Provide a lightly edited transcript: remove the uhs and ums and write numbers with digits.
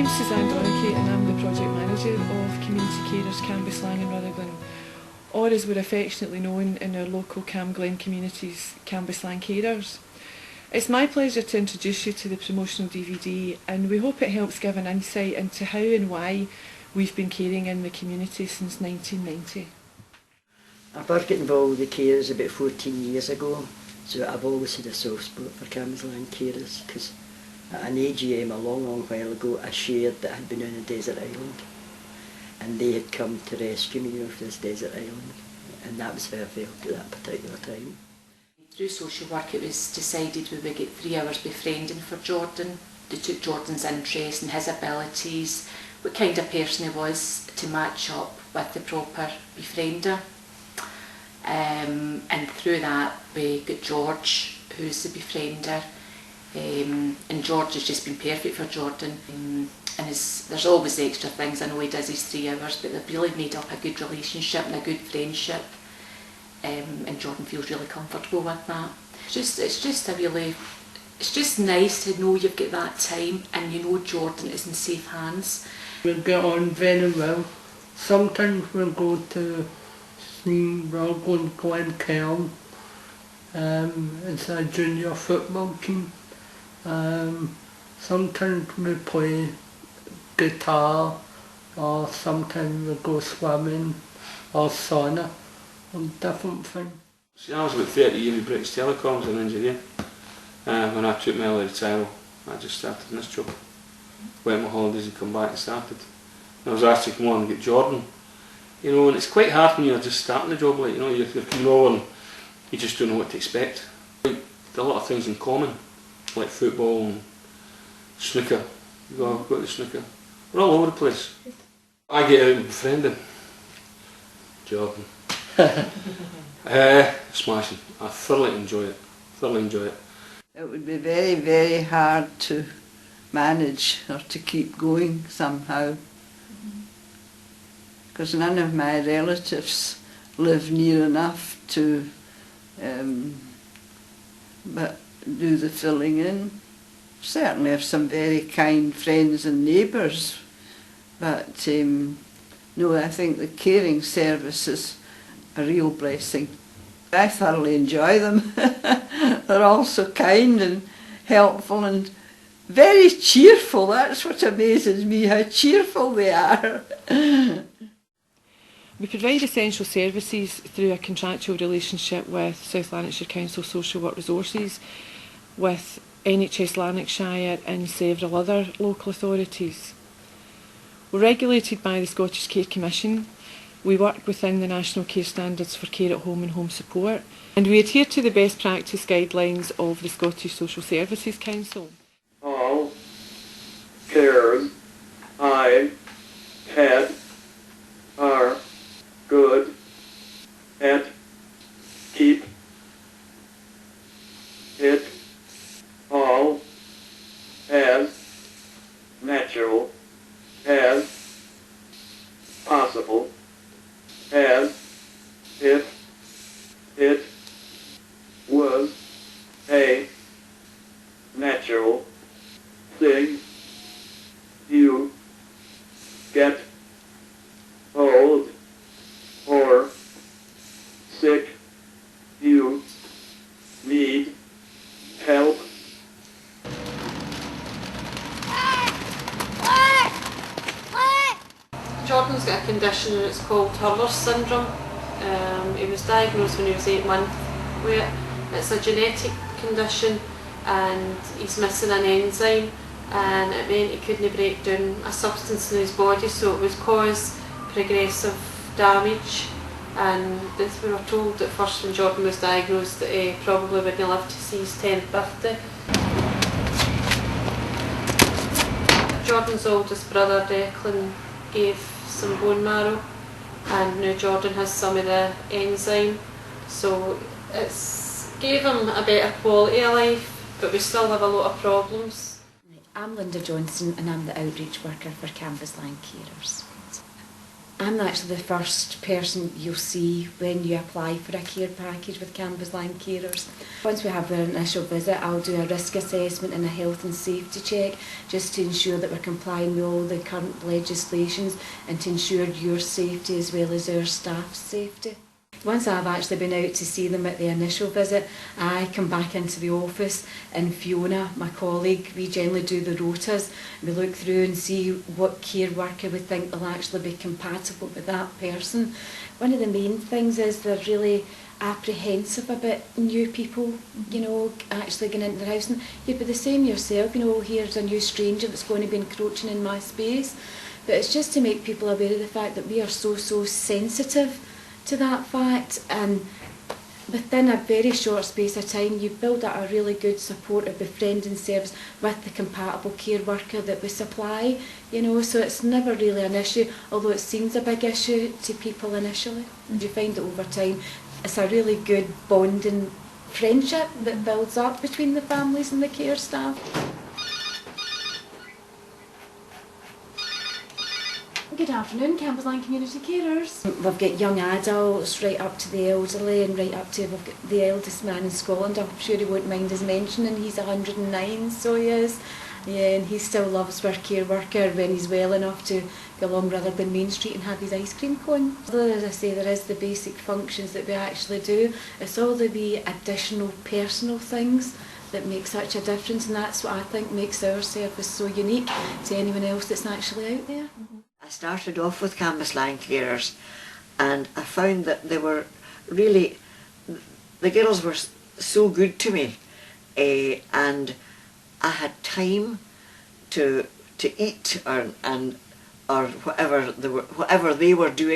name's Suzanne Donkey and I'm the project manager of Community Carers Cambuslang and Rutherglen, or as we're affectionately known in our local Cambuslang communities, Cambuslang Carers. It's my pleasure to introduce you to the promotional DVD, and we hope it helps give an insight into how and why we've been caring in the community since 1990. I first got involved with the carers about 14 years ago, so I've always had a soft spot for Cambuslang Carers, because at an AGM a long while ago I shared that I had been on a desert island, and they had come to rescue me off this desert island, and that was how I felt at that particular time. Through social work it was decided we would get 3 hours befriending for Jordan. They took Jordan's interest and his abilities, what kind of person he was, to match up with the proper befriender. And through that we got George, who's the befriender, and George has just been perfect for Jordan. And there's always extra things. I know he does his 3 hours, but they've really made up a good relationship and a good friendship. And Jordan feels really comfortable with that. It's just nice to know you've got that time and you know Jordan is in safe hands. We get on very well. Sometimes we'll go to see Rutherglen Glen. It's a junior football team. Sometimes we play guitar, or sometimes we go swimming or sauna. Different thing. See, I was about 30 years with British Telecom as an engineer. When I took my early retirement, I just started in this job. Went on my holidays and come back and started. And I was asked to come on and get Jordan. You know, and it's quite hard when you're just starting the job, like, you know, you're coming over and you just don't know what to expect. Like, there are a lot of things in common, like football and snooker. You go to snooker. We're all over the place. I get out and befriend him. Jordan. Smashing. I thoroughly enjoy it. It would be very hard to manage or to keep going somehow, because none of my relatives live near enough to but do the filling in. Certainly have some very kind friends and neighbours, but no, I think the caring service is a real blessing. I thoroughly enjoy them. They're all so kind and helpful and very cheerful. That's what amazes me, how cheerful they are. We provide essential services through a contractual relationship with South Lanarkshire Council Social Work Resources, with NHS Lanarkshire and several other local authorities. We're regulated by the Scottish Care Commission. We work within the National Care Standards for Care at Home and Home Support, and we adhere to the best practice guidelines of the Scottish Social Services Council. All carers I had are good at keep it all as natural as possible, as if it was a natural thing. You get old or sick, you need help. Jordan's got a condition and it's called Hurler's syndrome. He was diagnosed when he was 8 months with it. It's a genetic condition and he's missing an enzyme, and it meant he couldn't break down a substance in his body, so it would cause progressive damage. And we were told at first when Jordan was diagnosed that he probably wouldn't live to see his 10th birthday. Jordan's oldest brother Declan gave some bone marrow, and now Jordan has some of the enzyme, so it's gave him a better quality of life, but we still have a lot of problems. I'm Linda Johnson and I'm the outreach worker for Cambuslang Carers. I'm actually the first person you'll see when you apply for a care package with Cambuslang Carers. Once we have our initial visit, I'll do a risk assessment and a health and safety check just to ensure that we're complying with all the current legislations and to ensure your safety as well as our staff's safety. Once I've actually been out to see them at the initial visit, I come back into the office and Fiona, my colleague, we generally do the rotas. We look through and see what care worker we think will actually be compatible with that person. One of the main things is they're really apprehensive about new people, you know, actually going into their house. And you'd be the same yourself, you know, here's a new stranger that's going to be encroaching in my space. But it's just to make people aware of the fact that we are so sensitive to that fact, and within a very short space of time you build up a really good supportive befriending service with the compatible care worker that we supply, you know, so it's never really an issue, although it seems a big issue to people initially. You find that over time it's a really good bonding friendship that builds up between the families and the care staff. Good afternoon, Cambuslang Community Carers. We've got young adults right up to the elderly and right up to, we've got the eldest man in Scotland, I'm sure he won't mind us mentioning, he's 109, so he is. Yeah, and he still loves our care worker when he's well enough to go along Rutherglen Main Street and have his ice cream cone. Although, as I say, there is the basic functions that we actually do, it's all the wee additional personal things that make such a difference, and that's what I think makes our service so unique to anyone else that's actually out there. I started off with Cambuslang Carers and I found that they were really, the girls were so good to me, and I had time to eat or whatever they were doing.